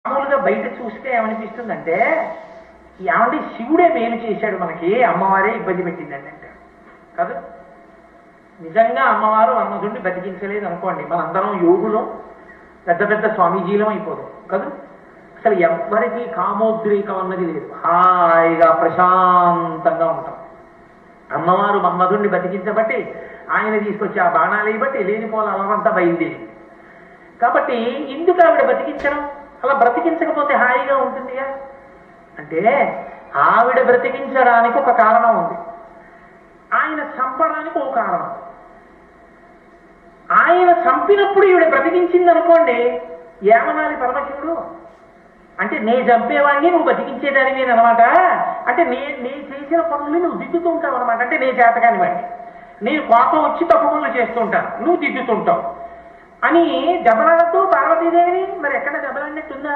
మామూలుగా బయట చూస్తే ఏమనిపిస్తుందంటే ఏమంటే శివుడే మేలు చేశాడు మనకి, అమ్మవారే ఇబ్బంది పెట్టిందండి అంటే కాదు. నిజంగా అమ్మవారు మన్మధుడిని బతికించలేదు అనుకోండి, మనందరం యోగులం పెద్ద పెద్ద స్వామీజీలం అయిపోదాం కాదు. అసలు ఎవ్వరికీ కామోద్రేకం అన్నది లేదు, హాయిగా ప్రశాంతంగా ఉంటాం. అమ్మవారు మన్మధుడిని బతికించబట్టి ఆయన తీసుకొచ్చి ఆ బాణాలు వేయబట్టి లేనిపోల అలవంతా బయలుదేరింది. కాబట్టి ఎందుకు ఆవిడ బతికించడం? అలా బ్రతికించకపోతే హాయిగా ఉంటుందిగా అంటే ఆవిడ బ్రతికించడానికి ఒక కారణం ఉంది, ఆయన చంపడానికి ఒక కారణం. ఆయన చంపినప్పుడు ఈవిడ బ్రతికించింది అనుకోండి, ఏమనాలి పరమశివుడు? అంటే నే చంపేవాడిని నువ్వు బతికించేదానివి అనమాట. అంటే నే చేసిన పనులు నువ్వు దిద్దుతుంటావు అనమాట. అంటే నే చేతకాని వాడిని, నేను కోపం వచ్చి తప్పు పనులు చేస్తుంటాను, నువ్వు దిద్దుతుంటావు అని దెబ్బలాడుతూ పార్వతీదేవిని మరి ఎక్కడ దెబ్బలాడినట్టుందా?